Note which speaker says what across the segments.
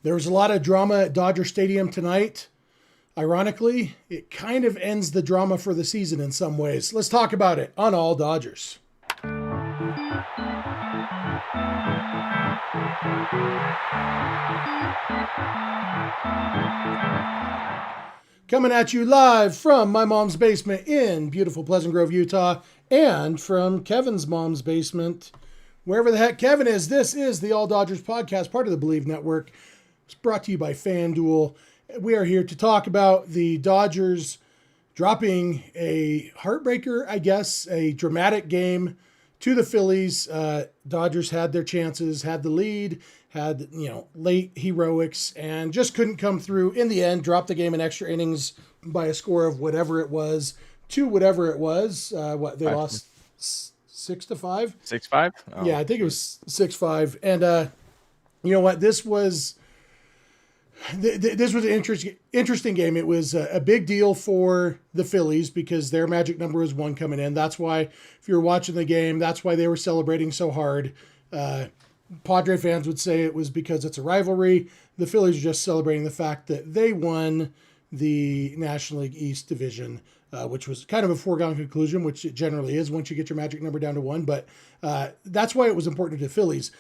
Speaker 1: There was a lot of drama at Dodger Stadium tonight. Ironically, it kind of ends the drama for the season in some ways. Let's talk about it on All Dodgers. Coming at you live from my mom's basement in beautiful Pleasant Grove, Utah, and from Kevin's mom's basement, wherever the heck Kevin is. This is the All Dodgers podcast, part of the Bleav Network. It's brought to you by FanDuel. We are here to talk about the Dodgers dropping a heartbreaker, I guess, a dramatic game to the Phillies. Dodgers had their chances, had the lead, had, late heroics, and just couldn't come through. In the end, dropped the game in extra innings by a score of whatever it was to whatever it was. They lost 6-5?
Speaker 2: 6-5? Oh.
Speaker 1: Yeah, I think it was 6-5. And you know what? This was an interesting game. It was a big deal for the Phillies because their magic number was 1 coming in. That's why, if you were watching the game, that's why they were celebrating so hard. Padre fans would say it was because it's a rivalry. The Phillies are just celebrating the fact that they won the National League East division, which was kind of a foregone conclusion, which it generally is once you get your magic number down to 1. But that's why it was important to the Phillies.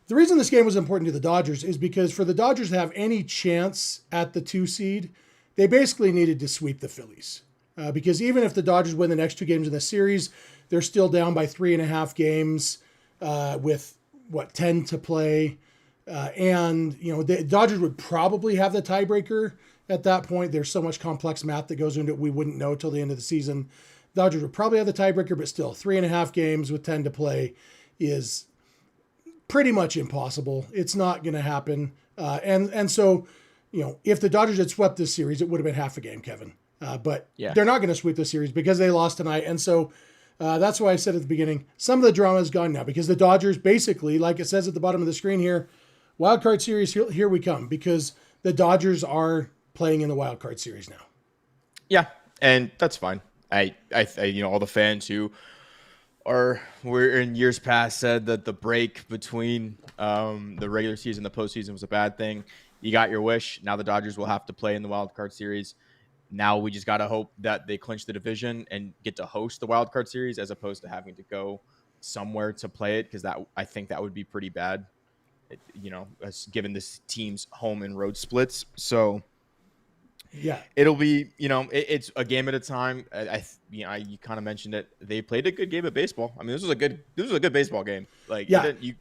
Speaker 1: The reason this game was important to the Dodgers is because for the Dodgers to have any chance at the 2 seed, they basically needed to sweep the Phillies. Because even if the Dodgers win the next 2 games in the series, they're still down by 3.5 games with 10 to play. And the Dodgers would probably have the tiebreaker at that point. There's so much complex math that goes into it, we wouldn't know till the end of the season. Dodgers would probably have the tiebreaker, but still 3.5 games with 10 to play is pretty much impossible. It's not going to happen. And so, if the Dodgers had swept this series, it would have been half a game, Kevin. But they're not going to sweep the series because they lost tonight. And so that's why I said at the beginning, some of the drama is gone now because the Dodgers basically, like it says at the bottom of the screen here, wild card series, here we come, because the Dodgers are playing in the wild card series now.
Speaker 2: Yeah, and that's fine. I all the fans who were in years past said that the break between the regular season and the postseason was a bad thing. You got your wish. Now the Dodgers will have to play in the wild card series. Now we just got to hope that they clinch the division and get to host the wild card series as opposed to having to go somewhere to play it, because I think that would be pretty bad, given this team's home and road splits. So yeah, it'll be, it's a game at a time. You kind of mentioned it. They played a good game of baseball. I mean, this was a good baseball game. Like, yeah, you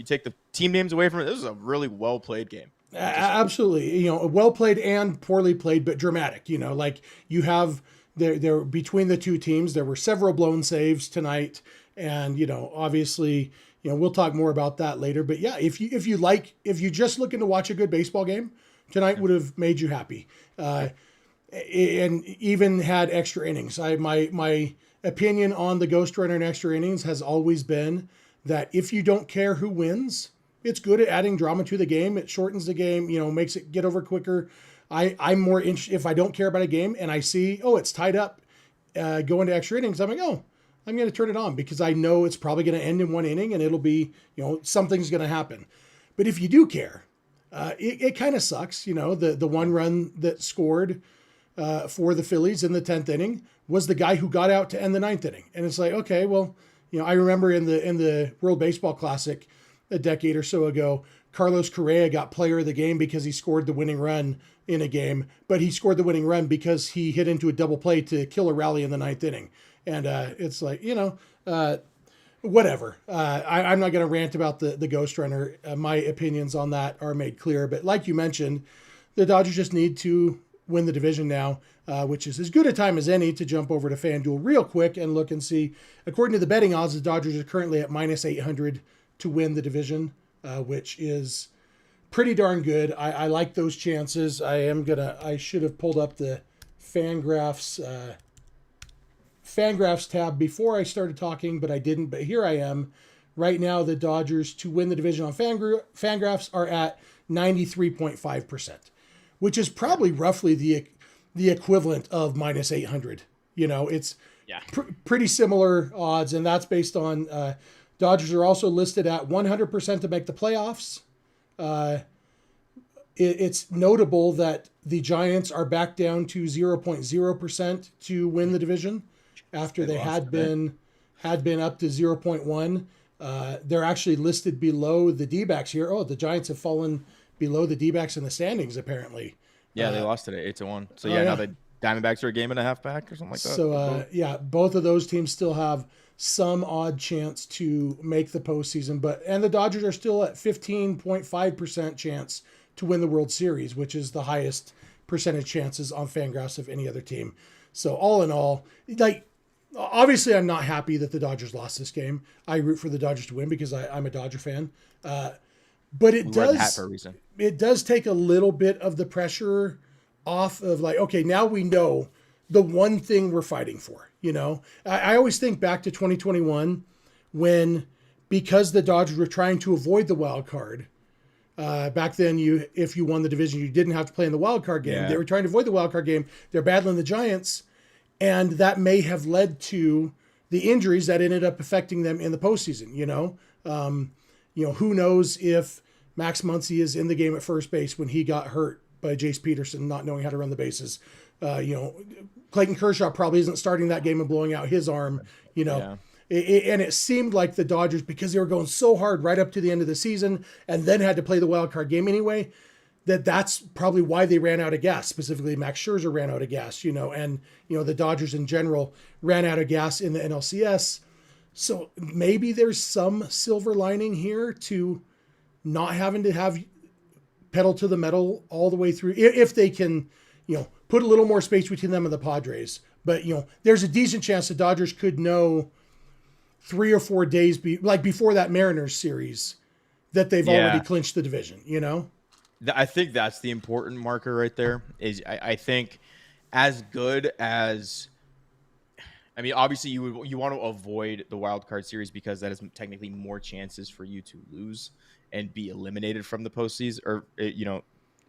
Speaker 2: take the team names away from it. This was a really well played game.
Speaker 1: Absolutely. Well played and poorly played, but dramatic. Like you have there between the 2 teams, there were several blown saves tonight, and obviously, we'll talk more about that later. But yeah, if you just looking to watch a good baseball game, tonight would have made you happy, and even had extra innings. My opinion on the Ghost Runner and extra innings has always been that if you don't care who wins, it's good at adding drama to the game. It shortens the game, makes it get over quicker. I'm more interested if I don't care about a game and I see, it's tied up, going to extra innings. I'm like, I'm going to turn it on because I know it's probably going to end in 1 inning and it'll be, something's going to happen. But if you do care, it kind of sucks. The 1 run that scored for the Phillies in the 10th inning was the guy who got out to end the 9th inning. And it's like, okay, well, I remember in the World Baseball Classic a decade or so ago, Carlos Correa got player of the game because he scored the winning run in a game, but he scored the winning run because he hit into a double play to kill a rally in the 9th inning. And it's like, whatever. I'm not going to rant about the Ghost Runner. My opinions on that are made clear. But like you mentioned, the Dodgers just need to win the division now, which is as good a time as any to jump over to FanDuel real quick and look and see. According to the betting odds, the Dodgers are currently at -800 to win the division, which is pretty darn good. I like those chances. I should have pulled up the Fangraphs tab before I started talking, but I didn't. But here I am. Right now, the Dodgers to win the division on Fangraphs are at 93.5%, which is probably roughly the equivalent of -800. It's pretty similar odds, and that's based on Dodgers are also listed at 100% to make the playoffs, it's notable that the Giants are back down to 0.0% to win the division after they had been up to 0.1. They're actually listed below the D-backs here. Oh, the Giants have fallen below the D-backs in the standings, apparently.
Speaker 2: Yeah, they lost today 8-1. So now the Diamondbacks are a game and a half back or something like that.
Speaker 1: So both of those teams still have some odd chance to make the postseason, and the Dodgers are still at 15.5% chance to win the World Series, which is the highest percentage chances on Fangraphs of any other team. So all in all, obviously I'm not happy that the Dodgers lost this game. I root for the Dodgers to win because I'm a Dodger fan. But it does take a little bit of the pressure off of okay, now we know the one thing we're fighting for. I always think back to 2021 when, because the Dodgers were trying to avoid the wild card, back then if you won the division, you didn't have to play in the wild card game. Yeah. They were trying to avoid the wild card game. They're battling the Giants, and that may have led to the injuries that ended up affecting them in the postseason. Who knows if Max Muncy is in the game at first base when he got hurt by Jace Peterson not knowing how to run the bases. Clayton Kershaw probably isn't starting that game and blowing out his arm. And it seemed like the Dodgers, because they were going so hard right up to the end of the season and then had to play the wild card game anyway, that's probably why they ran out of gas. Specifically, Max Scherzer ran out of gas, and the Dodgers in general ran out of gas in the NLCS. So maybe there's some silver lining here to not having to have pedal to the metal all the way through, if they can, put a little more space between them and the Padres. But, there's a decent chance the Dodgers could know 3 or 4 days before that Mariners series that they've already clinched the division,
Speaker 2: I think that's the important marker right there. Is I think as good as, obviously you want to avoid the wild card series because that is technically more chances for you to lose and be eliminated from the postseason, or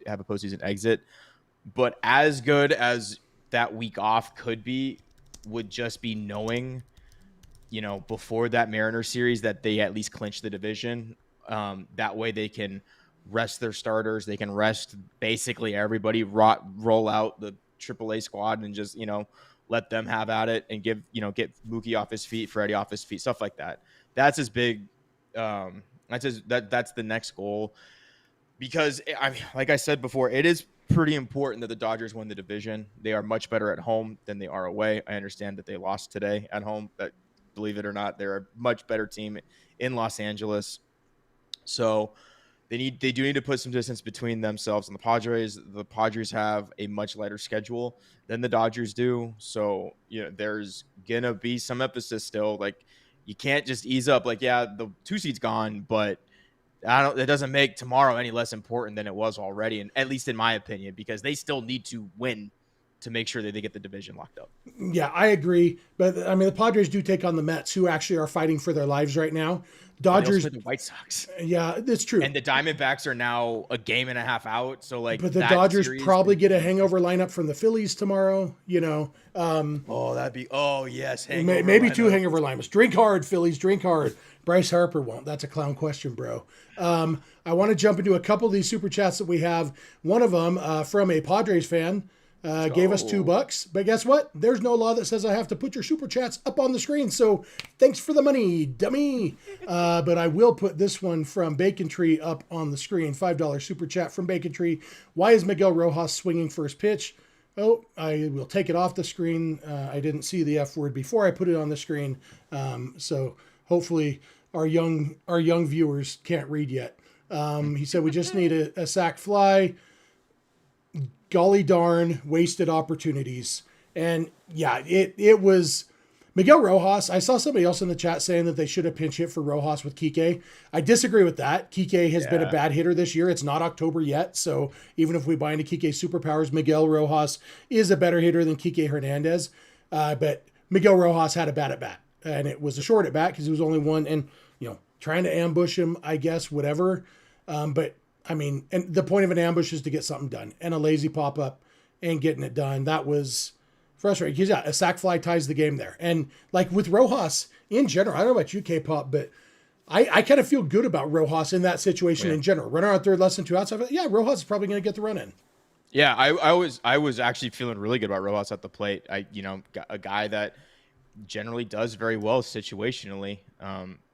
Speaker 2: have a postseason exit. But as good as that week off could be, would just be knowing, before that Mariners series that they at least clinch the division. That way they can rest their starters. They can rest basically everybody, roll out the AAA squad and just, let them have at it and get Mookie off his feet, Freddie off his feet, stuff like that. That's as big. That's the next goal, because like I said before, it is pretty important that the Dodgers win the division. They are much better at home than they are away. I understand that they lost today at home, but believe it or not, they're a much better team in Los Angeles. So they do need to put some distance between themselves and the Padres. The Padres have a much lighter schedule than the Dodgers do. So, there's going to be some emphasis still. You can't just ease up. The 2 seed's gone, but it doesn't make tomorrow any less important than it was already, and at least in my opinion, because they still need to win to make sure that they get the division locked up.
Speaker 1: Yeah, I agree. But the Padres do take on the Mets, who actually are fighting for their lives right now. Dodgers,
Speaker 2: the White Sox.
Speaker 1: Yeah, that's true.
Speaker 2: And the Diamondbacks are now a game and a half out. So
Speaker 1: but the Dodgers probably get a hangover lineup from the Phillies tomorrow.
Speaker 2: That'd be yes,
Speaker 1: maybe 2 hangover lineups. Drink hard, Phillies. Drink hard. Bryce Harper won't. That's a clown question, bro. I want to jump into a couple of these super chats that we have. One of them from a Padres fan. Gave us $2, but guess what? There's no law that says I have to put your super chats up on the screen. So thanks for the money, dummy. But I will put this one from Bacon Tree up on the screen. $5 super chat from Bacon Tree. Why is Miguel Rojas swinging first pitch? Oh, I will take it off the screen. I didn't see the F word before I put it on the screen. So hopefully our young viewers can't read yet. He said we just need a sac fly. Golly darn, wasted opportunities. And yeah, it was Miguel Rojas. I saw somebody else in the chat saying that they should have pinch hit for Rojas with Kike. I disagree with that. Kike has been a bad hitter this year. It's not October yet. So even if we buy into Kike's superpowers, Miguel Rojas is a better hitter than Kike Hernandez. But Miguel Rojas had a bad at bat. And it was a short at bat because it was only one. And, trying to ambush him, I guess, whatever. But and the point of an ambush is to get something done, and a lazy pop up and getting it done. That was frustrating because a sac fly ties the game there. And with Rojas in general, I don't know about you, K-Pop, but I kind of feel good about Rojas in that situation
Speaker 2: Yeah.
Speaker 1: in general. Runner on third, less than 2 outs. Yeah, Rojas is probably going to get the run in.
Speaker 2: Yeah, I was actually feeling really good about Rojas at the plate. A guy that generally does very well situationally.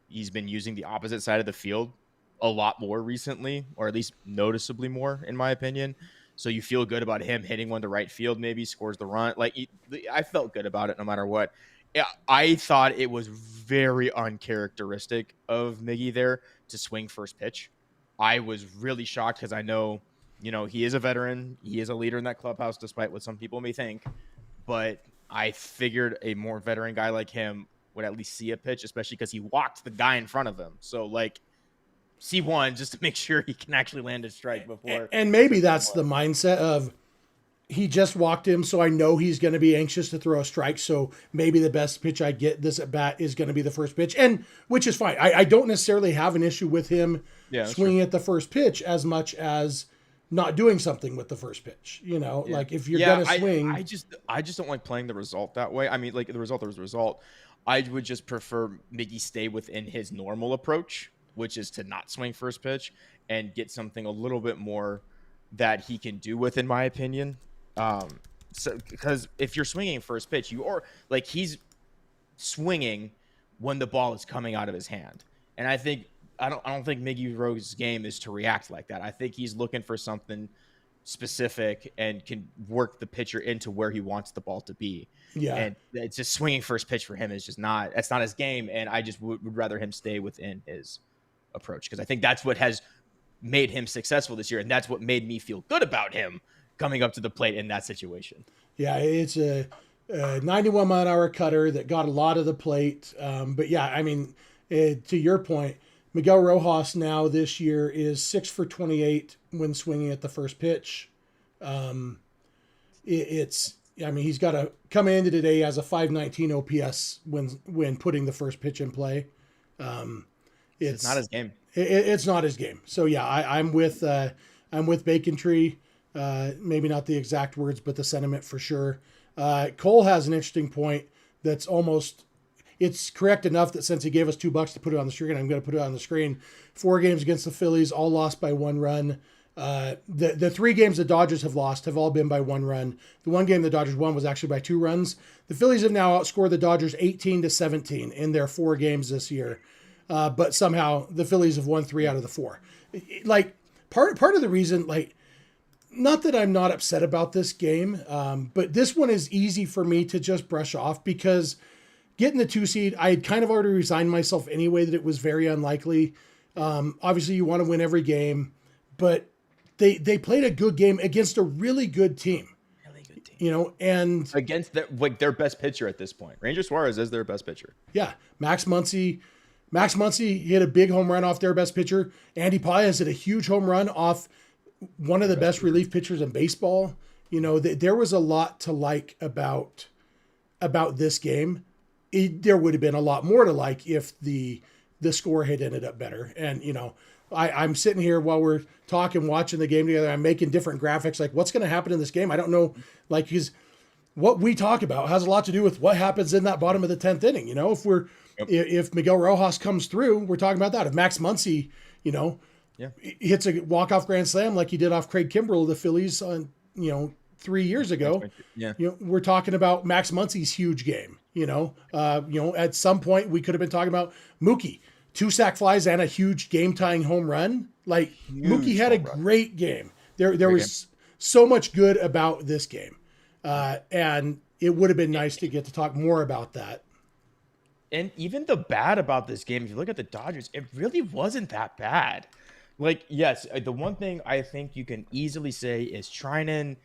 Speaker 2: He's been using the opposite side of the field a lot more recently, or at least noticeably more, in my opinion. So you feel good about him hitting one to right field, maybe scores the run. I felt good about it no matter what. Yeah, I thought it was very uncharacteristic of Miggy there to swing first pitch. I was really shocked because I know, he is a veteran. He is a leader in that clubhouse, despite what some people may think. But I figured a more veteran guy like him would at least see a pitch, especially because he walked the guy in front of him. So, see one just to make sure he can actually land a strike before.
Speaker 1: And maybe that's the mindset of he just walked him, so I know he's going to be anxious to throw a strike. So maybe the best pitch I get this at bat is going to be the first pitch, and which is fine. I don't necessarily have an issue with him swinging at the first pitch as much as not doing something with the first pitch. Like if you're going to swing,
Speaker 2: I just don't like playing the result that way. I mean, like the result was the result. I would just prefer Miggy stay within his normal approach, which is to not swing first pitch and get something a little bit more that he can do with, in my opinion. So because if you're swinging first pitch, he's swinging when the ball is coming out of his hand, and I don't think Miggy Rogue's game is to react like that. I think he's looking for something specific and can work the pitcher into where he wants the ball to be.
Speaker 1: Yeah,
Speaker 2: and it's just swinging first pitch for him is just not. That's not his game, and I just would rather him stay within his approach because I think that's what has made him successful this year, and that's what made me feel good about him coming up to the plate in that situation.
Speaker 1: Yeah, it's a 91-mile-an-hour cutter that got a lot of the plate. But yeah, I mean, to your point, Miguel Rojas now this year is 6 for 28 when swinging at the first pitch. I mean, he's got to come into today as a 519 OPS when putting the first pitch in play.
Speaker 2: It's not his game.
Speaker 1: It's not his game. So yeah, I'm with Bacon Tree. Maybe not the exact words, but the sentiment for sure. Cole has an interesting point that's it's correct enough that since he gave us $2 to put it on the screen, I'm going to put it on the screen. 4 games against the Phillies, all lost by 1 run. The 3 games the Dodgers have lost have all been by 1 run. The 1 game the Dodgers won was actually by 2 runs. The Phillies have now outscored the Dodgers 18-17 in their 4 games this year. But somehow the Phillies have won 3 out of the 4. Part of the reason, not that I'm not upset about this game, but this one is easy for me to just brush off because getting the 2 seed, I had kind of already resigned myself anyway that it was very unlikely. Obviously, you want to win every game, but they played a good game against a really good team. And
Speaker 2: against their best pitcher at this point. Ranger Suarez is their best pitcher.
Speaker 1: Yeah, Max Muncy hit a big home run off their best pitcher. Andy Paez hit a huge home run off one of the best relief pitchers in baseball. There was a lot to like about this game. There would have been a lot more to like if the score had ended up better. And, I'm sitting here while we're talking, watching the game together. I'm making different graphics. Like what's going to happen in this game? I don't know. Because what we talk about has a lot to do with what happens in that bottom of the 10th inning. If Miguel Rojas comes through, we're talking about that. If Max Muncy, hits a walk-off grand slam like he did off Craig Kimbrell of the Phillies on, 3 years ago, we're talking about Max Muncy's huge game. At some point we could have been talking about Mookie, 2 sack flies and a huge game-tying home run. Mookie had a great game. There was so much good about this game. And it would have been nice to get to talk more about that.
Speaker 2: And even the bad about this game, if you look at the Dodgers, it really wasn't that bad. Yes, the one thing I think you can easily say is Treinen,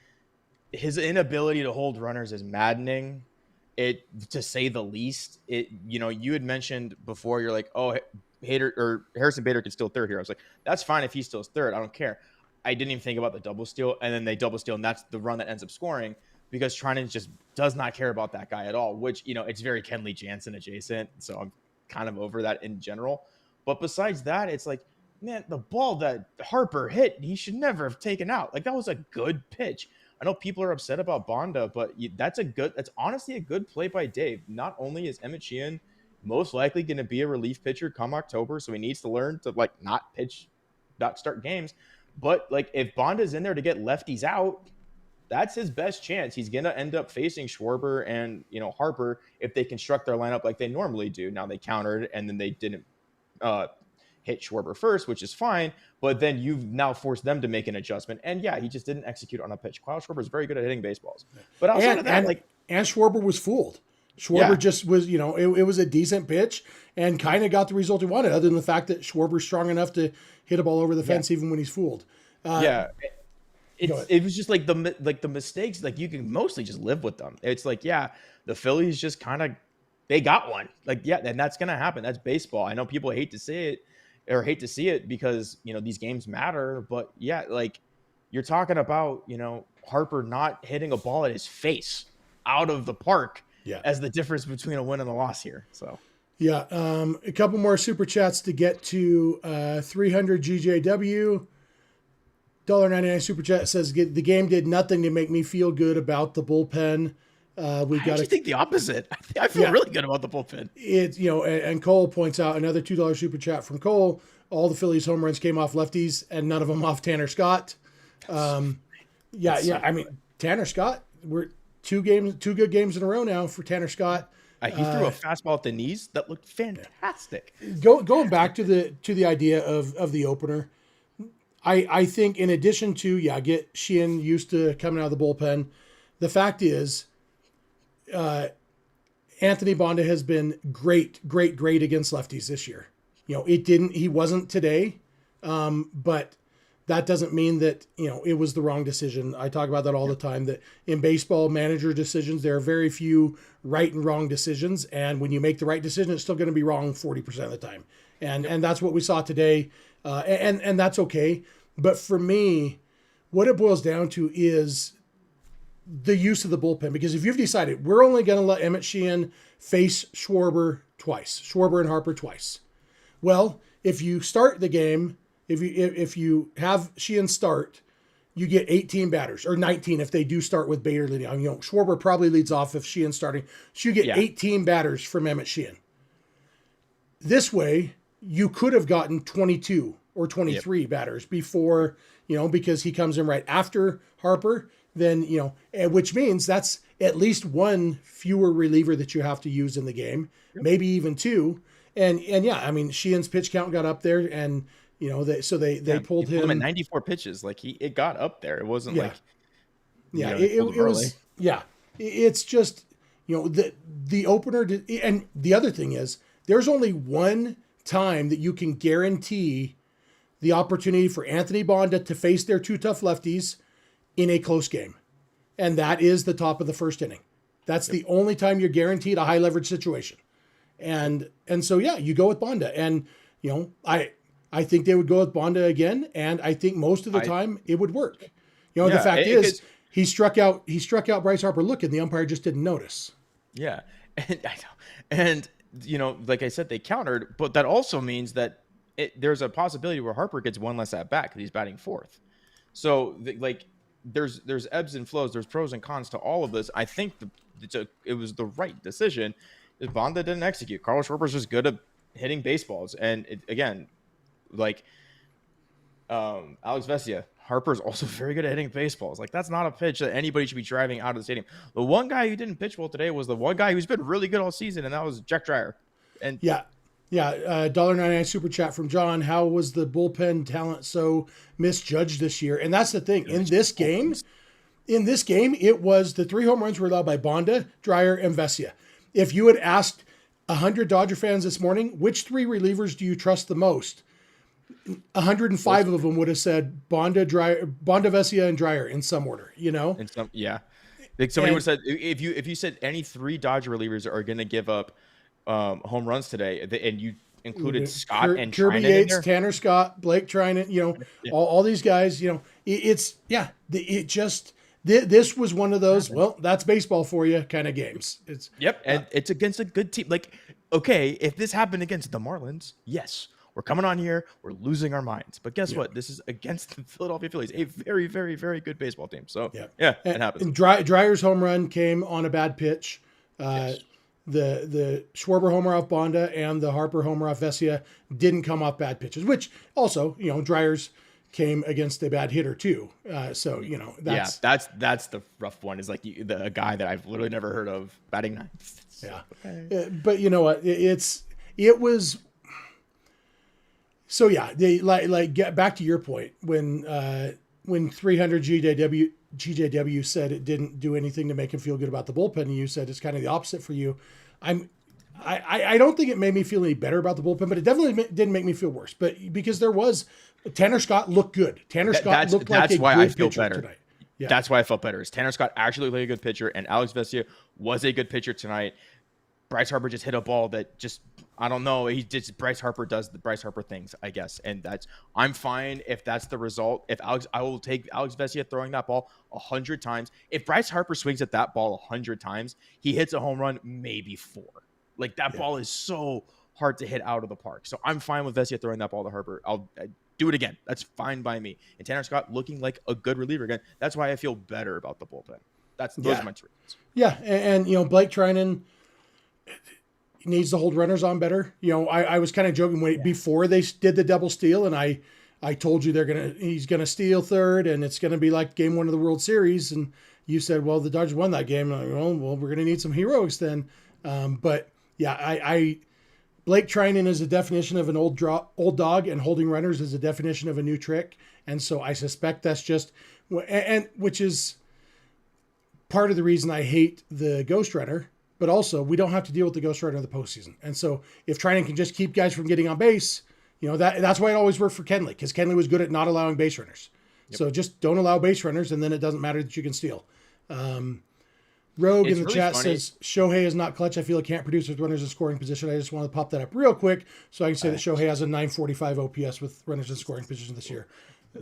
Speaker 2: his inability to hold runners is maddening, to say the least. You had mentioned before, you're like, oh, Harrison Bader can steal third here. I was like, that's fine if he steals third. I don't care. I didn't even think about the double steal, and then they double steal, and that's the run that ends up scoring. Because Treinen just does not care about that guy at all, which, it's very Kenley Jansen adjacent. So I'm kind of over that in general. But besides that, it's like, man, the ball that Harper hit, he should never have taken out. That was a good pitch. I know people are upset about Bonda, but that's honestly a good play by Dave. Not only is Emmett Sheehan most likely going to be a relief pitcher come October. So he needs to learn to like not start games. But like if Bonda's in there to get lefties out, that's his best chance. He's going to end up facing Schwarber and, Harper if they construct their lineup like they normally do. Now they countered and then they didn't hit Schwarber first, which is fine. But then you've now forced them to make an adjustment. And yeah, he just didn't execute on a pitch. Kyle Schwarber is very good at hitting baseballs. But outside of that,
Speaker 1: and Schwarber was fooled. Schwarber just was, it was a decent pitch and kind of got the result he wanted, other than the fact that Schwarber's strong enough to hit a ball over the fence even when he's fooled.
Speaker 2: It was just like the mistakes, like you can mostly just live with them. It's like, the Phillies just kind of, they got one. Like, and that's going to happen. That's baseball. I know people hate to say it or hate to see it because, these games matter. But like you're talking about, Harper not hitting a ball at his face out of the park as the difference between a win and a loss here. So.
Speaker 1: Yeah. A couple more super chats to get to 300 GJW. $1.99 super chat says the game did nothing to make me feel good about the bullpen.
Speaker 2: I think the opposite. I feel really good about the bullpen.
Speaker 1: It's and Cole points out another $2 super chat from Cole. All the Phillies home runs came off lefties and none of them off Tanner Scott. I mean Tanner Scott. We're two good games in a row now for Tanner Scott.
Speaker 2: He threw a fastball at the knees that looked fantastic.
Speaker 1: Going back to the idea of the opener. I think in addition to, get Sheehan used to coming out of the bullpen, the fact is Anthony Bonda has been great against lefties this year. He wasn't today, but that doesn't mean that, it was the wrong decision. I talk about that all the time, that in baseball manager decisions, there are very few right and wrong decisions. And when you make the right decision, it's still going to be wrong 40% of the time. And that's what we saw today. And that's okay. But for me, what it boils down to is the use of the bullpen. Because if you've decided we're only going to let Emmett Sheehan face Schwarber and Harper twice. Well, if you start the game, if you have Sheehan start, you get 18 batters, or 19 if they do start with Bader leading. Schwarber probably leads off if Sheehan's starting. So you get 18 batters from Emmett Sheehan. This way, you could have gotten 22 or 23 batters before, because he comes in right after Harper, then, which means that's at least one fewer reliever that you have to use in the game, maybe even two. And Sheehan's pitch count got up there and, they pulled him
Speaker 2: at 94 pitches. Like it got up there. It wasn't
Speaker 1: it's just, the opener did, and the other thing is there's only one time that you can guarantee the opportunity for Anthony Bonda to face their two tough lefties in a close game. And that is the top of the first inning. That's the only time you're guaranteed a high leverage situation. And so, you go with Bonda. And, I think they would go with Bonda again. And I think most of the time it would work. The fact is he struck out Bryce Harper looking, the umpire just didn't notice.
Speaker 2: Yeah. And like I said, they countered, but that also means that there's a possibility where Harper gets one less at bat because he's batting fourth. So there's ebbs and flows. There's pros and cons to all of this. I think it was the right decision. Bonda didn't execute. Carlos Schwarber's just good at hitting baseballs. And Alex Vesia, Harper's also very good at hitting baseballs. Like that's not a pitch that anybody should be driving out of the stadium. The one guy who didn't pitch well today was the one guy who's been really good all season, and that was Jack Dreyer. And
Speaker 1: $1.99 super chat from John. How was the bullpen talent so misjudged this year? And that's the thing. In this game, it was the 3 home runs were allowed by Bonda, Dreyer, and Vesia. If you had asked 100 Dodger fans this morning, which 3 relievers do you trust the most? 105 of them would have said Bonda, Vesia, and Dreyer in some order,
Speaker 2: In some, Like somebody would have said, if you said any 3 Dodger relievers are going to give up home runs today, and you included Scott and
Speaker 1: Kirby
Speaker 2: Trinan
Speaker 1: Yates,
Speaker 2: in there.
Speaker 1: Tanner Scott, Blake Trinan, all these guys, this was one of those, well, that's baseball for you kind of games.
Speaker 2: And it's against a good team. Like, okay, if this happened against the Marlins, yes, we're coming on here, we're losing our minds. But guess what? This is against the Philadelphia Phillies, a very, very, very good baseball team. So, it happens.
Speaker 1: And Dreyer's home run came on a bad pitch. The Schwarber homer off Bonda and the Harper homer off Vesia didn't come off bad pitches, which also, Dryer's came against a bad hitter too. So, that's
Speaker 2: the rough one, is like the guy that I've literally never heard of batting ninth.
Speaker 1: Yeah. But you know what? It was. So yeah, they like get back to your point when 300 GJW said it didn't do anything to make him feel good about the bullpen, and you said it's kind of the opposite for you. I don't think it made me feel any better about the bullpen, but it definitely didn't make me feel worse. But because Tanner Scott looked good. Tanner Scott looked like a good pitcher tonight. That's why I feel better.
Speaker 2: Yeah. That's why I felt better. Is Tanner Scott actually looked like a good pitcher, and Alex Vesia was a good pitcher tonight. Bryce Harper just hit a ball that just, I don't know. Bryce Harper does the Bryce Harper things, I guess. And I'm fine if that's the result. I will take Alex Vesia throwing that ball 100 times. If Bryce Harper swings at that ball 100 times, he hits a home run, maybe 4. Like that ball is so hard to hit out of the park. So I'm fine with Vesia throwing that ball to Harper. I'll do it again. That's fine by me. And Tanner Scott looking like a good reliever again. That's why I feel better about the bullpen. Those are my 3 reasons.
Speaker 1: Yeah. And Blake Trinan needs to hold runners on better. I was kind of joking before they did the double steal, and I told you he's gonna steal third, and it's gonna be like game 1 of the World Series. And you said, well, the Dodgers won that game. And I'm like, well, we're gonna need some heroics then. But yeah, Blake Trinan is a definition of an old dog, and holding runners is a definition of a new trick. And so I suspect that's just, and which is part of the reason I hate the ghost runner. But also, we don't have to deal with the ghost runner in the postseason. And so if Trinan can just keep guys from getting on base, that's why it always worked for Kenley, because Kenley was good at not allowing base runners. Yep. So just don't allow base runners, and then it doesn't matter that you can steal. Rogue in the really chat says, Shohei is not clutch. I feel it can't produce with runners in scoring position. I just want to pop that up real quick so I can say that Shohei has a 945 OPS with runners in scoring position this year,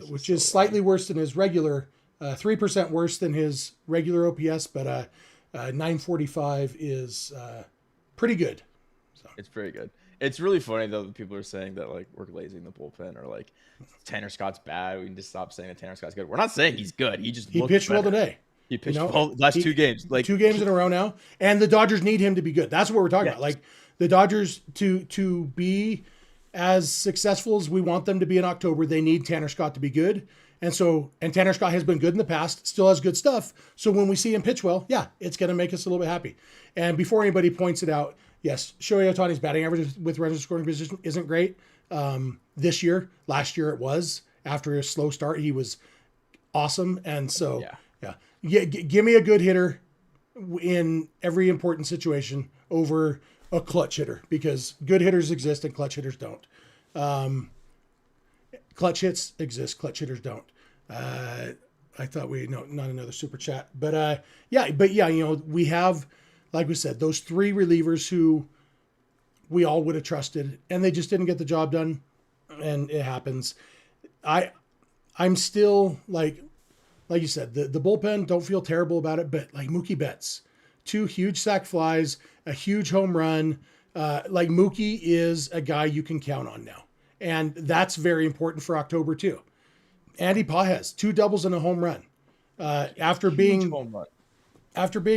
Speaker 1: which is slightly worse than his regular, 3% worse than his regular OPS, but 945 is pretty good. So.
Speaker 2: It's pretty good. It's really funny though that people are saying that like we're lazy in the bullpen, or like Tanner Scott's bad. We can just stop saying that Tanner Scott's good. We're not saying he's good. He
Speaker 1: pitched well today.
Speaker 2: He pitched well last 2 games. Like
Speaker 1: 2 games in a row now. And the Dodgers need him to be good. That's what we're talking about. Like the Dodgers to be as successful as we want them to be in October, they need Tanner Scott to be good. And Tanner Scott has been good in the past, still has good stuff. So when we see him pitch well, it's going to make us a little bit happy. And before anybody points it out, yes, Shohei Ohtani's batting average with runners in scoring position isn't great this year. Last year it was. After a slow start, he was awesome. And so, give me a good hitter in every important situation over a clutch hitter, because good hitters exist and clutch hitters don't. Clutch hits exist, clutch hitters don't. I thought not another super chat, but we have, like we said, those 3 relievers who we all would have trusted, and they just didn't get the job done, and it happens. I'm still like you said, the bullpen, don't feel terrible about it, but like Mookie Betts, 2 huge sac flies, a huge home run. Like Mookie is a guy you can count on now. And that's very important for October too. Andy Pages, 2 doubles and a home run after being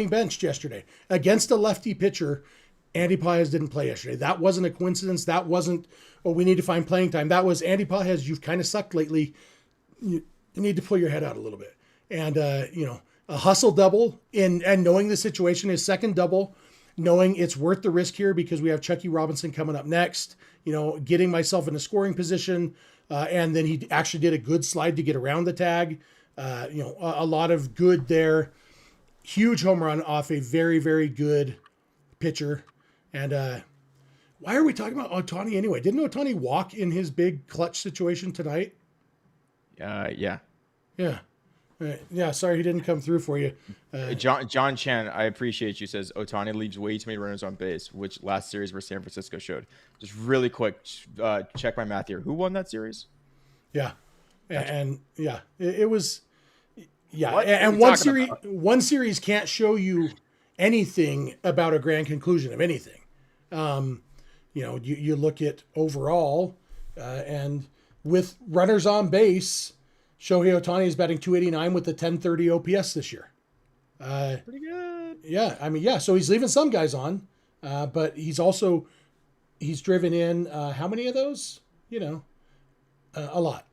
Speaker 1: benched yesterday against a lefty pitcher. Andy Pages didn't play yesterday. That wasn't a coincidence. That wasn't, we need to find playing time. That was Andy Pages. You've kind of sucked lately. You need to pull your head out a little bit. And a hustle double and knowing the situation, his second double, knowing it's worth the risk here because we have Chucky Robinson coming up next. Getting myself in a scoring position. And then he actually did a good slide to get around the tag. A lot of good there. Huge home run off a very, very good pitcher. And why are we talking about Ohtani anyway? Didn't Ohtani walk in his big clutch situation tonight?
Speaker 2: Yeah.
Speaker 1: Yeah, sorry he didn't come through for you.
Speaker 2: John Chan, I appreciate you, says Ohtani leaves way too many runners on base, which last series where San Francisco showed. Just really quick, check my math here. Who won that series?
Speaker 1: Yeah, gotcha. And it was,
Speaker 2: What
Speaker 1: and one series can't show you anything about a grand conclusion of anything. You look at overall, and with runners on base, Shohei Ohtani is batting .289 with the 1030 OPS this year.
Speaker 2: Pretty good.
Speaker 1: Yeah, so he's leaving some guys on. But he's driven in how many of those? A lot.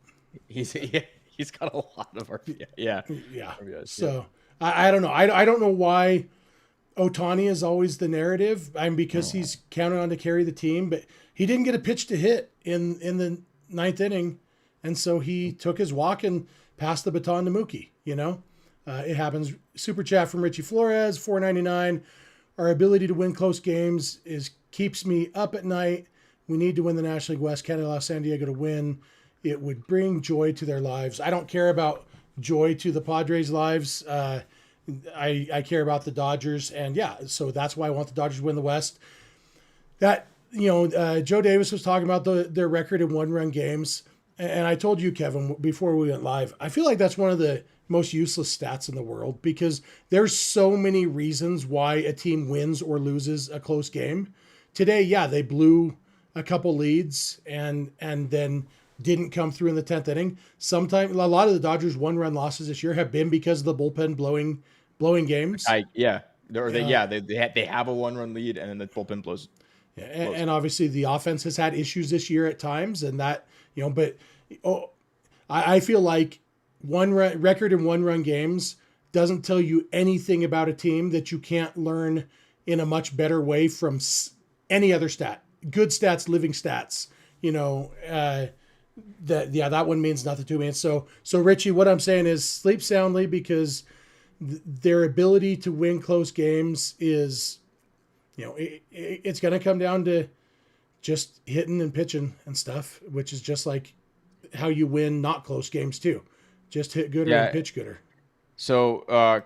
Speaker 2: He's got a lot of RBI. Yeah.
Speaker 1: Yeah.
Speaker 2: RBIs,
Speaker 1: So I don't know. I don't know why Ohtani is always the narrative. Because he's counted on to carry the team, but he didn't get a pitch to hit in the ninth inning, and so he took his walk and passed the baton to Mookie. It happens. Super chat from Richie Flores, $4.99. Our ability to win close games keeps me up at night. We need to win the National League West. Canada allow San Diego to win. It would bring joy to their lives. I don't care about joy to the Padres' lives. I care about the Dodgers, and so that's why I want the Dodgers to win the West. That Joe Davis was talking about their record in one-run games, and I told you, Kevin, before we went live, I feel like that's one of the most useless stats in the world because there's so many reasons why a team wins or loses a close game. Today, they blew a couple leads and then didn't come through in the 10th inning. Sometimes a lot of the Dodgers one-run losses this year have been because of the bullpen blowing games.
Speaker 2: They have a one-run lead and then the bullpen blows.
Speaker 1: Yeah, and obviously the offense has had issues this year at times, and that but I feel like record in one-run games doesn't tell you anything about a team that you can't learn in a much better way from any other stat. Good stats, living stats. That one means nothing to me. And so Richie, what I'm saying is sleep soundly because their ability to win close games is, it's going to come down to just hitting and pitching and stuff, which is just like how you win not close games too. Just hit gooder and pitch gooder.
Speaker 2: So I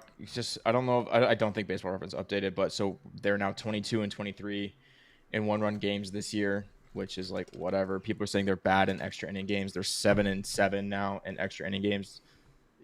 Speaker 2: don't know. I don't think Baseball Reference updated, but so they're now 22 and 23 in one-run games this year, which is like whatever. People are saying they're bad in extra inning games. They're 7-7 now in extra inning games.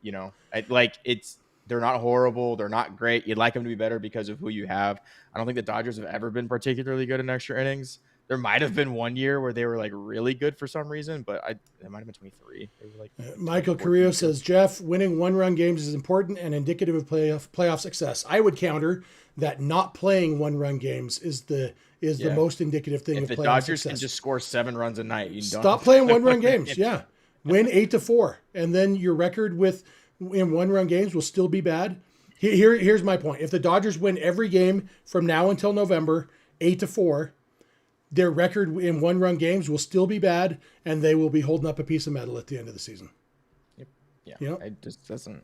Speaker 2: They're not horrible. They're not great. You'd like them to be better because of who you have. I don't think the Dodgers have ever been particularly good in extra innings. There might have been one year where they were like really good for some reason, but it might have been 23. They were like
Speaker 1: Michael Carrillo says, Jeff, winning one-run games is important and indicative of playoff success. I would counter that not playing one-run games is the most indicative thing of playoff success. If the
Speaker 2: Dodgers can just score 7 runs a night, you don't
Speaker 1: stop playing one-run games. Yeah, win 8-4, and then your record in one-run games will still be bad. Here's my point: if the Dodgers win every game from now until November, 8-4. Their record in one-run games will still be bad, and they will be holding up a piece of metal at the end of the season.
Speaker 2: Yep. Yeah. It just doesn't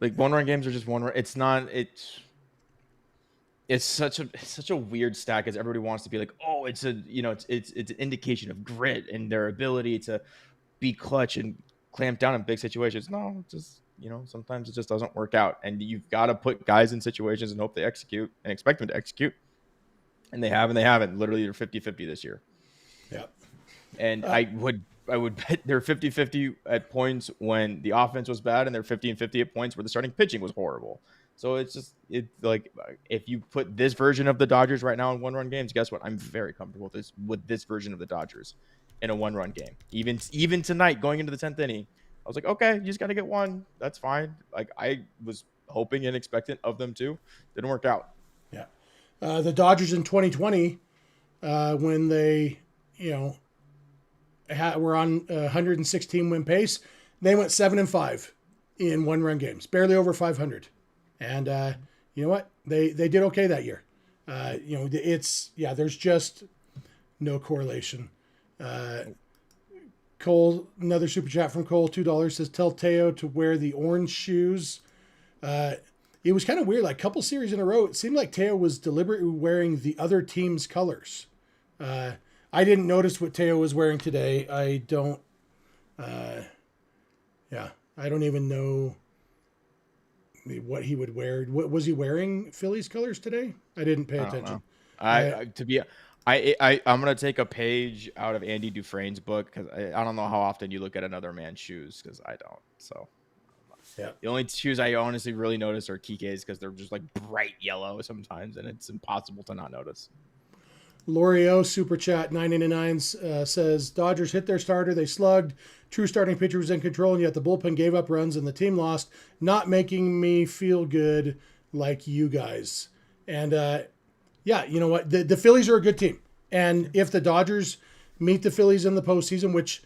Speaker 2: like one-run games are just one run. It's not. It's such a weird stat because everybody wants to be like, oh, it's an indication of grit and their ability to be clutch and clamp down in big situations. No, just sometimes it just doesn't work out, and you've got to put guys in situations and hope they execute and expect them to execute. And they have, and they haven't. Literally, they're 50-50 this year.
Speaker 1: Yeah.
Speaker 2: And I would bet they're 50-50 at points when the offense was bad, and they're 50-50 at points where the starting pitching was horrible. So it's like if you put this version of the Dodgers right now in one-run games, guess what? I'm very comfortable with this version of the Dodgers in a one-run game. Even tonight, going into the 10th inning, I was like, okay, you just got to get one. That's fine. Like I was hoping and expectant of them to. Didn't work out.
Speaker 1: Yeah. The Dodgers in 2020, when they, were on a 116 win pace, they went 7-5 in one-run games, barely over 500. And you know what? They did okay that year. There's just no correlation. Cole, another super chat from Cole, $2 says, tell Teo to wear the orange shoes. It was kind of weird. Like a couple series in a row, it seemed like Teo was deliberately wearing the other team's colors. I didn't notice what Teo was wearing today. I don't even know what he would wear. What was he wearing? Phillies colors today? I didn't pay attention.
Speaker 2: I'm gonna take a page out of Andy Dufresne's book because I don't know how often you look at another man's shoes because I don't. So.
Speaker 1: Yeah.
Speaker 2: The only shoes I honestly really notice are Kike's because they're just like bright yellow sometimes, and it's impossible to not notice.
Speaker 1: L'Oreal Super Chat 999 says, Dodgers hit their starter. They slugged. True starting pitcher was in control, and yet the bullpen gave up runs, and the team lost, not making me feel good like you guys. And Yeah, you know what? The Phillies are a good team. And if the Dodgers meet the Phillies in the postseason, which,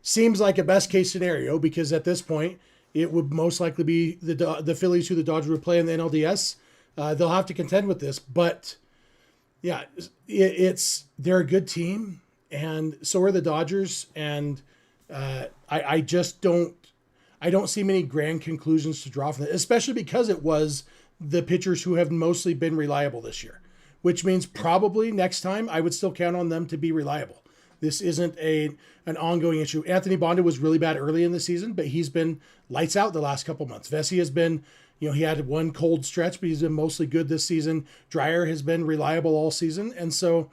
Speaker 1: seems like a best case scenario because at this point it would most likely be the Phillies who the Dodgers would play in the NLDS. They'll have to contend with this, but yeah, they're a good team, and so are the Dodgers. And I just don't see many grand conclusions to draw from it, especially because it was the pitchers who have mostly been reliable this year, which means probably next time I would still count on them to be reliable. This isn't an ongoing issue. Anthony Bonda was really bad early in the season, but he's been lights out the last couple months. Vesia has been, he had one cold stretch, but he's been mostly good this season. Dreyer has been reliable all season. And so,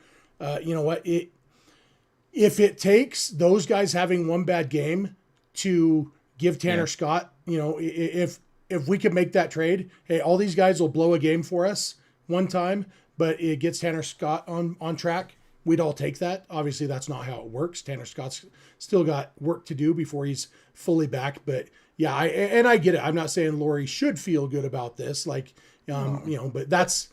Speaker 1: you know what? If it takes those guys having one bad game to give Tanner Scott, if we could make that trade, hey, all these guys will blow a game for us one time, but it gets Tanner Scott on track. We'd all take that. Obviously, that's not how it works. Tanner Scott's still got work to do before he's fully back. But yeah, I get it. I'm not saying Lori should feel good about this, but that's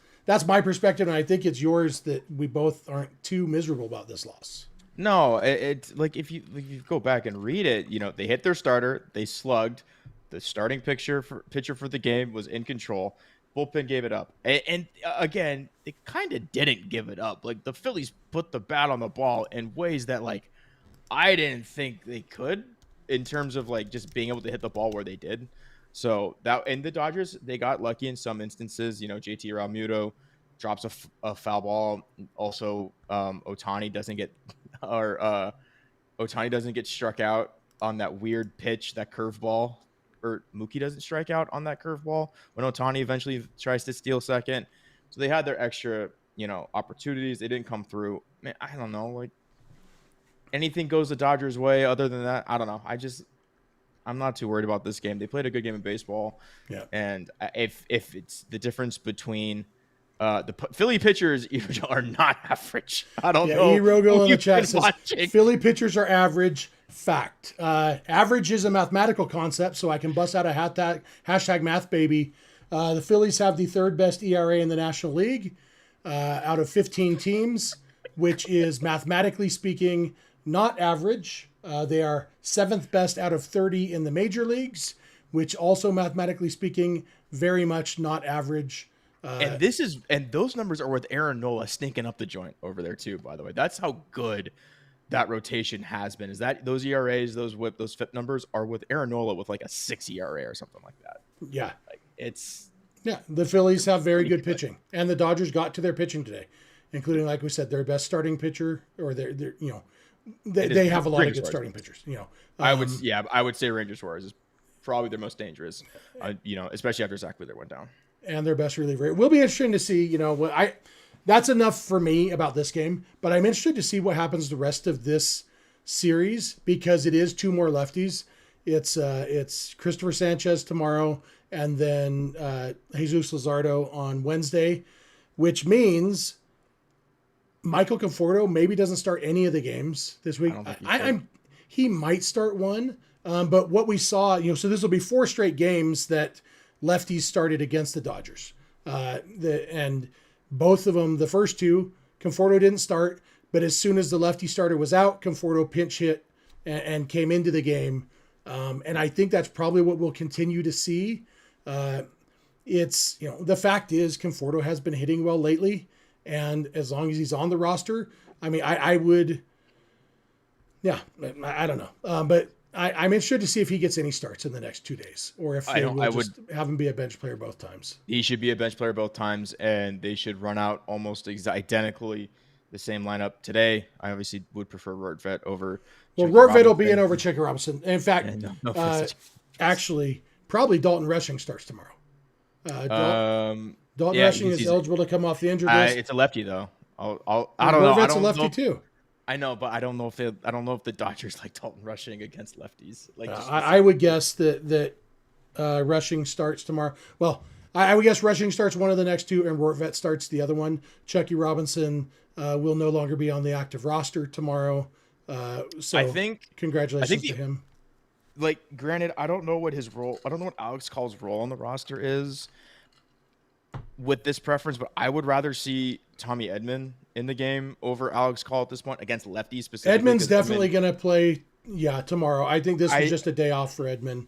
Speaker 1: my perspective, and I think it's yours that we both aren't too miserable about this loss.
Speaker 2: No, it's like if you go back and read it, they hit their starter, they slugged. The starting pitcher for the game was in control. Bullpen gave it up. And again, they kind of didn't give it up. Like, the Phillies put the bat on the ball in ways that, I didn't think they could in terms of, just being able to hit the ball where they did. So, and the Dodgers, they got lucky in some instances. JT Realmuto drops a foul ball. Also, Ohtani doesn't get struck out on that weird pitch, that curveball. Or Mookie doesn't strike out on that curveball when Ohtani eventually tries to steal second. So they had their extra, opportunities. They didn't come through. Man, I don't know. Anything goes the Dodgers' way other than that. I don't know. I'm not too worried about this game. They played a good game of baseball. Yeah. And if it's the difference between the Philly pitchers are not average. I don't know.
Speaker 1: Rogo in the chat says Philly pitchers are average. Fact. Average is a mathematical concept, so I can bust out a hashtag math baby. The Phillies have the third best ERA in the National League out of 15 teams, which is mathematically speaking not average. They are seventh best out of 30 in the major leagues, which also mathematically speaking very much not average.
Speaker 2: And those numbers are with Aaron Nola stinking up the joint over there too, by the way. That's how good that rotation has been. Is that those ERAs, those WHIP, those FIP numbers are with Aaron Nola with a 6 ERA or something like that.
Speaker 1: Yeah.
Speaker 2: Yeah,
Speaker 1: the Phillies have very good pitching, and the Dodgers got to their pitching today, including, like we said, their best starting pitcher, or they have a lot of good starting pitchers.
Speaker 2: I would say Ranger Suarez is probably their most dangerous, especially after Zach Wheeler went down.
Speaker 1: And their best reliever. It will be interesting to see, that's enough for me about this game, but I'm interested to see what happens the rest of this series because it is two more lefties. It's Christopher Sanchez tomorrow and then Jesus Luzardo on Wednesday, which means Michael Conforto maybe doesn't start any of the games this week. He might start one, but what we saw, so this will be 4 straight games that lefties started against the Dodgers. And both of them, the first two, Conforto didn't start, but as soon as the lefty starter was out, Conforto pinch hit and came into the game. And I think that's probably what we'll continue to see. It's, the fact is Conforto has been hitting well lately. And as long as he's on the roster, I would, I don't know. But I'm interested to see if he gets any starts in the next 2 days, or if they will just have him be a bench player both times.
Speaker 2: He should be a bench player both times, and they should run out almost identically the same lineup today. I obviously would prefer Rortvedt over.
Speaker 1: Well, Rortvedt will be in over Checker Robinson. In fact, actually, probably Dalton Rushing starts tomorrow. Dalton Rushing is eligible to come off the injured list.
Speaker 2: It's a lefty though. I don't know.
Speaker 1: Rortvedt's a lefty too.
Speaker 2: I know, but I don't know if the Dodgers like Dalton Rushing against lefties.
Speaker 1: I would guess that Rushing starts tomorrow. Well, I would guess Rushing starts one of the next two, and Rortvedt starts the other one. Chucky Robinson will no longer be on the active roster tomorrow. So
Speaker 2: I think
Speaker 1: congratulations to him.
Speaker 2: Granted, I don't know what his role. I don't know what Alex Call's role on the roster is. with this preference, but I would rather see Tommy Edman in the game over Alex Call at this point against lefties specifically.
Speaker 1: Edman's definitely going to play, tomorrow. I think this was just a day off for Edman.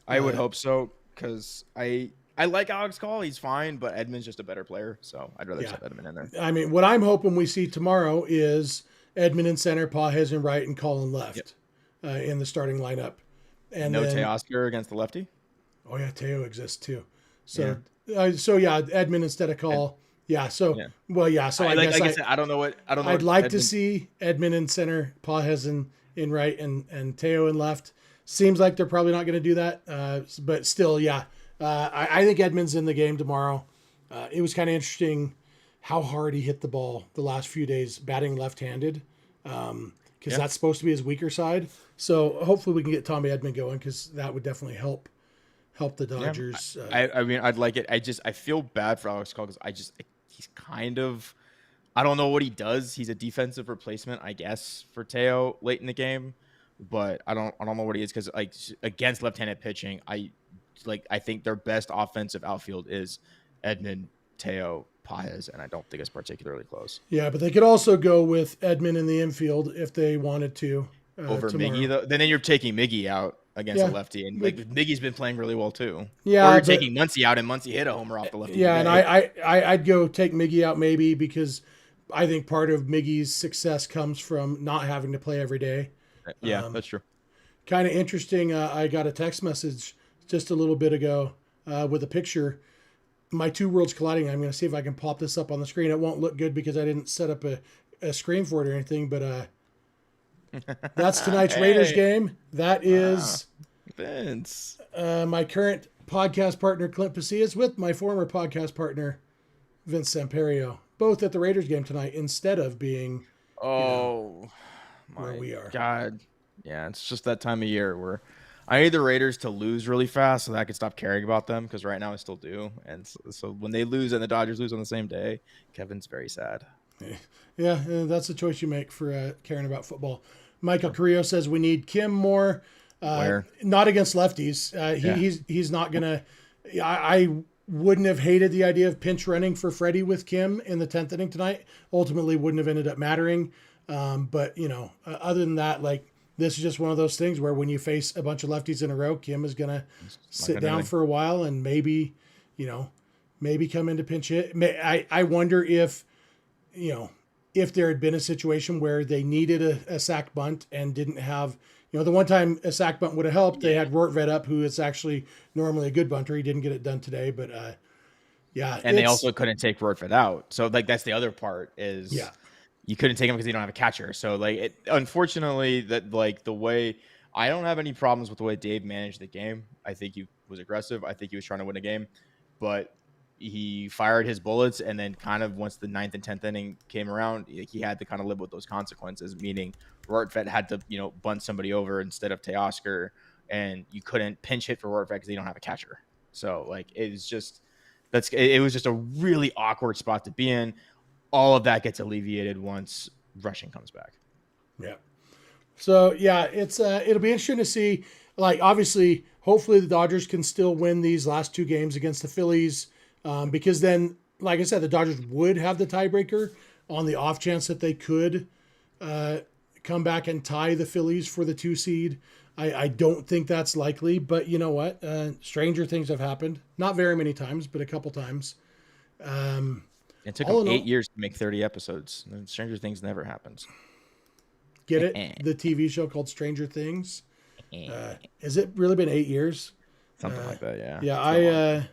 Speaker 2: I would hope so, because I like Alex Call. He's fine, but Edman's just a better player, so I'd rather have Edman in there.
Speaker 1: I mean, what I'm hoping we see tomorrow is Edman in center, Pages in right, and Colin left in the starting lineup. And
Speaker 2: no Teoscar against the lefty?
Speaker 1: Oh, yeah, Teo exists too. So, Edman instead of Call. So I guess
Speaker 2: I said, I don't know.
Speaker 1: I'd like to see Edman in center, Pages in right, and Teo in left. Seems like they're probably not going to do that, but still, I think Edman's in the game tomorrow. It was kind of interesting how hard he hit the ball the last few days, batting left-handed, because that's supposed to be his weaker side. So hopefully we can get Tommy Edman going, because that would definitely help the Dodgers.
Speaker 2: I mean, I'd like it. I feel bad for Alex Call, because he's kind of, I don't know what he does. He's a defensive replacement, I guess, for Teo late in the game, but I don't know what he is, because like against left-handed pitching, I think their best offensive outfield is Edman, Teo, Pages, and I don't think it's particularly close.
Speaker 1: Yeah, but they could also go with Edman in the infield if they wanted to.
Speaker 2: Over tomorrow. Miggy, though. Then you're taking Miggy out against a lefty, and Miggy's been playing really well too.
Speaker 1: Yeah,
Speaker 2: or you're taking Muncy out, and Muncy hit a homer off the lefty.
Speaker 1: Yeah, today. And I'd go take Miggy out maybe, because I think part of Miggy's success comes from not having to play every day.
Speaker 2: Yeah, that's true.
Speaker 1: Kind of interesting. I got a text message just a little bit ago with a picture. My two worlds colliding. I'm going to see if I can pop this up on the screen. It won't look good because I didn't set up a screen for it or anything, but that's tonight's Raiders game. That is
Speaker 2: Vince.
Speaker 1: My current podcast partner, Clint Pasillas, with my former podcast partner, Vince Samperio, both at the Raiders game tonight instead of being where we are.
Speaker 2: God. Yeah, it's just that time of year where I need the Raiders to lose really fast so that I can stop caring about them, because right now I still do. And so when they lose and the Dodgers lose on the same day, Kevin's very sad.
Speaker 1: Yeah, that's the choice you make for caring about football. Michael Carrillo says we need Kim more. Not against lefties. He's not going to – I wouldn't have hated the idea of pinch running for Freddie with Kim in the 10th inning tonight. Ultimately wouldn't have ended up mattering. But, other than that, like, this is just one of those things where when you face a bunch of lefties in a row, Kim is going to sit down for a while and maybe come into pinch hit. I wonder if there had been a situation where they needed a sack bunt and didn't have, the one time a sack bunt would have helped, they had Rortvedt up, who is actually normally a good bunter. He didn't get it done today, but
Speaker 2: And they also couldn't take Rortvedt out. So like, that's the other part is you couldn't take him because you don't have a catcher. So like, unfortunately that like the way, I don't have any problems with the way Dave managed the game. I think he was aggressive. I think he was trying to win a game, but he fired his bullets, and then kind of once the 9th and 10th inning came around, he had to kind of live with those consequences, meaning Rortvedt had to, bunt somebody over instead of Teoscar, and you couldn't pinch hit for Rortvedt because you don't have a catcher. So like, it was just a really awkward spot to be in. All of that gets alleviated once rushing comes back.
Speaker 1: Yeah. So it'll be interesting to see, like, obviously, hopefully the Dodgers can still win these last two games against the Phillies. Because then, like I said, the Dodgers would have the tiebreaker on the off chance that they could come back and tie the Phillies for the 2 seed. I don't think that's likely, but you know what? Stranger things have happened. Not very many times, but a couple times.
Speaker 2: It took them 8 years to make 30 episodes. Stranger Things never happens.
Speaker 1: Get it? The TV show called Stranger Things. Has it really been 8 years?
Speaker 2: Something like that, yeah.
Speaker 1: Yeah,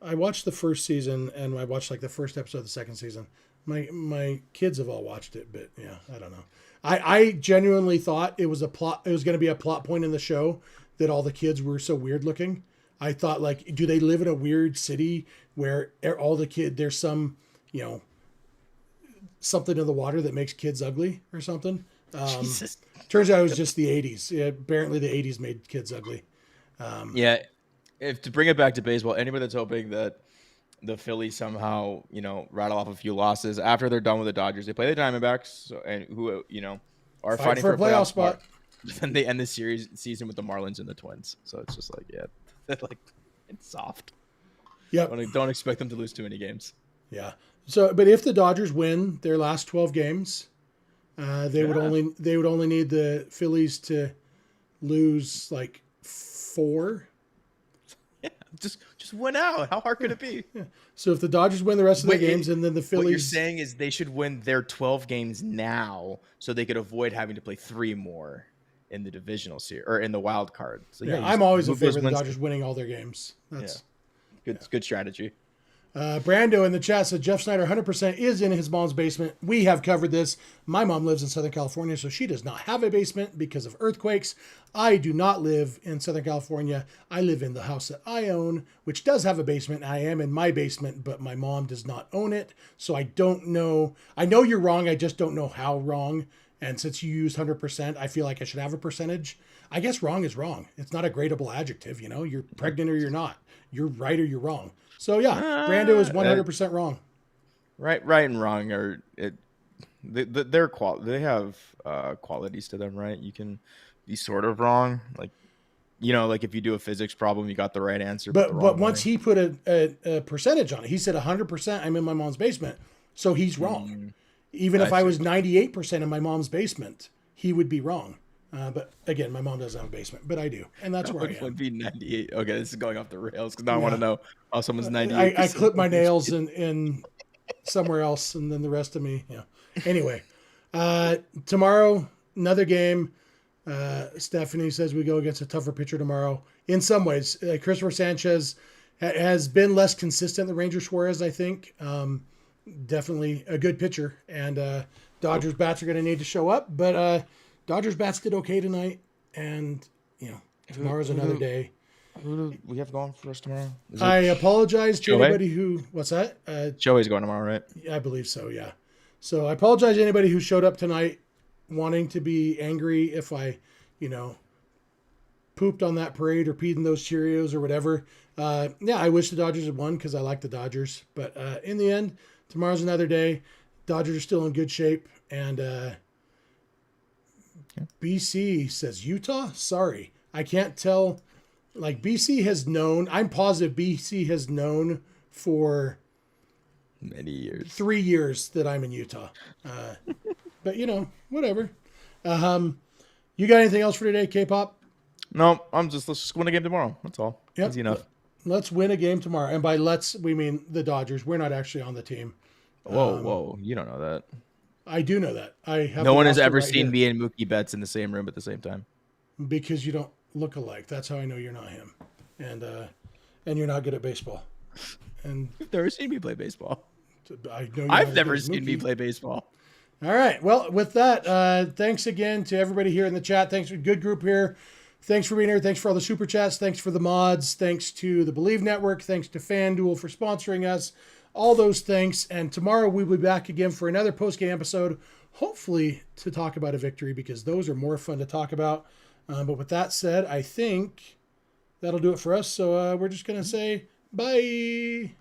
Speaker 1: I watched the first season, and I watched like the first episode of the second season. My kids have all watched it, but yeah, I don't know. I genuinely thought it was going to be a plot point in the show that all the kids were so weird looking. I thought, like, do they live in a weird city where all the there's some, something in the water that makes kids ugly or something?
Speaker 2: Jesus.
Speaker 1: Turns out it was just the 80s. Yeah, apparently the 80s made kids ugly.
Speaker 2: If to bring it back to baseball, anybody that's hoping that the Phillies somehow, rattle off a few losses after they're done with the Dodgers, they play the Diamondbacks, and who, are fighting for a playoff spot. Then they end the season with the Marlins and the Twins. So it's just like, it's soft.
Speaker 1: Yep.
Speaker 2: Don't expect them to lose too many games.
Speaker 1: Yeah. So, but if the Dodgers win their last 12 games, they would only need the Phillies to lose like 4.
Speaker 2: Yeah, just win out. How hard could it be?
Speaker 1: Yeah. So if the Dodgers win the rest of their games, and then the Phillies,
Speaker 2: what you're saying is they should win their 12 games now, so they could avoid having to play 3 more in the divisional series or in the wild card. So
Speaker 1: yeah, I'm always in favor of the Dodgers winning all their games. That's
Speaker 2: good strategy.
Speaker 1: Brando in the chat said Jeff Snyder 100% is in his mom's basement. We have covered this. My mom lives in Southern California, so she does not have a basement because of earthquakes. I do not live in Southern California. I live in the house that I own, which does have a basement. I am in my basement, but my mom does not own it. So I don't know. I know you're wrong. I just don't know how wrong. And since you used 100%, I feel like I should have a percentage. I guess wrong is wrong. It's not a gradable adjective. You know, you're pregnant or you're not. You're right or you're wrong. So yeah, Brando is 100% wrong.
Speaker 2: Right, and wrong are they have qualities to them, right? You can be sort of wrong, like like if you do a physics problem, you got the right answer.
Speaker 1: But once he put a percentage on it, he said 100%. I'm in my mom's basement, so he's wrong. Even if I was 98% in my mom's basement, he would be wrong. But again, my mom doesn't have a basement, but I do, and that's where I am.
Speaker 2: Would be 98. Okay, this is going off the rails because now I want to know how someone's 98.
Speaker 1: I clip my nails in somewhere else, and then the rest of me. Yeah. Anyway, tomorrow another game. Stephanie says we go against a tougher pitcher tomorrow. In some ways, Christopher Sanchez has been less consistent than Ranger Suarez. I think definitely a good pitcher, and Dodgers bats are going to need to show up, but. Dodgers bats did okay tonight, and tomorrow's another day.
Speaker 2: Who do we have going for us tomorrow?
Speaker 1: I apologize to anybody who. What's that?
Speaker 2: Joey's going tomorrow, right?
Speaker 1: I believe so. Yeah. So I apologize to anybody who showed up tonight, wanting to be angry if I, pooped on that parade or peed in those Cheerios or whatever. Yeah, I wish the Dodgers had won because I like the Dodgers, but in the end, tomorrow's another day. Dodgers are still in good shape, and. BC says Utah. Sorry, I can't tell. Like BC has known. I'm positive BC has known for
Speaker 2: many years,
Speaker 1: 3 years that I'm in Utah. But whatever. You got anything else for today, K-pop?
Speaker 2: No, let's just win a game tomorrow. That's all.
Speaker 1: Yep.
Speaker 2: Easy enough.
Speaker 1: Let's win a game tomorrow, and by let's we mean the Dodgers. We're not actually on the team.
Speaker 2: Whoa! You don't know that.
Speaker 1: I do know that. I have.
Speaker 2: No one has ever seen me and Mookie Betts in the same room at the same time.
Speaker 1: Because you don't look alike. That's how I know you're not him, and you're not good at baseball. And
Speaker 2: you've never seen me play baseball.
Speaker 1: I've
Speaker 2: never seen me play baseball.
Speaker 1: All right. Well, with that, thanks again to everybody here in the chat. Thanks for a good group here. Thanks for being here. Thanks for all the super chats. Thanks for the mods. Thanks to the Bleav Network. Thanks to FanDuel for sponsoring us. All those things. And tomorrow we'll be back again for another post-game episode, hopefully to talk about a victory because those are more fun to talk about. But with that said, I think that'll do it for us. So we're just going to say bye.